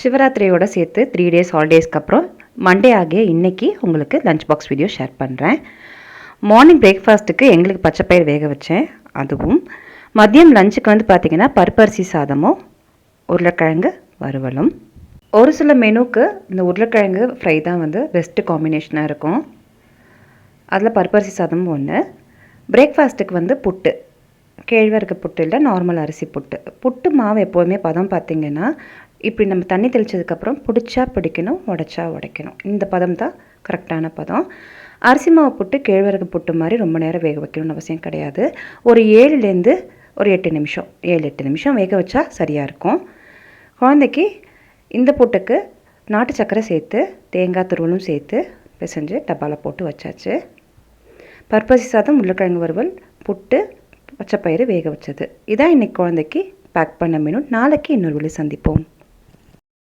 சிவராத்திரியோட சேர்த்து 3 டேஸ் ஹாலிடேஸ்க்கு அப்புறம் மண்டே ஆகிய இன்றைக்கி உங்களுக்கு லஞ்ச் பாக்ஸ் வீடியோ ஷேர் பண்ணுறேன். மார்னிங் பிரேக்ஃபாஸ்ட்டுக்கு எங்களுக்கு பச்சைப்பயிர் வேக வச்சேன். அதுவும் மதியம் லஞ்சுக்கு வந்து பார்த்திங்கன்னா பருப்பரிசி சாதமும் உருளைக்கிழங்கு வறுவலும். ஒரு சில மெனுக்கு இந்த உருளைக்கிழங்கு ஃப்ரை தான் வந்து பெஸ்ட்டு காம்பினேஷனாக இருக்கும். அதில் பருப்பரிசி சாதமும் ஒன்று. பிரேக்ஃபாஸ்ட்டுக்கு வந்து புட்டு, கேழ்வரகு புட்டு இல்லை, நார்மல் அரிசி புட்டு. புட்டு மாவு எப்போதுமே பதம் பார்த்திங்கன்னா இப்படி நம்ம தண்ணி தெளித்ததுக்கப்புறம் பிடிச்சா பிடிக்கணும், உடைச்சா உடைக்கணும். இந்த பதம் தான் கரெக்டான பதம். அரிசி மாவு புட்டு கேழ்வரகு புட்டு மாதிரி ரொம்ப நேரம் வேக வைக்கணும்னு அவசியம் கிடையாது. ஒரு 7லேருந்து ஒரு 8 நிமிஷம் 7-8 நிமிஷம் வேக வச்சா சரியாக இருக்கும். குழந்தைக்கு இந்த புட்டுக்கு நாட்டு சர்க்கரை சேர்த்து தேங்காய் துருவலும் சேர்த்து பிசைஞ்சு டப்பாவில் போட்டு வச்சாச்சு. பருப்பரிசி சாதம், உருளைக்கிழங்கு வறுவல், புட்டு, பச்சைப்பயிறு வேக வச்சது. இதான் இன்றைக்கி குழந்தைக்கு பேக் பண்ண மெனு. நாளைக்கு இன்னொரு வேளை சந்திப்போம்.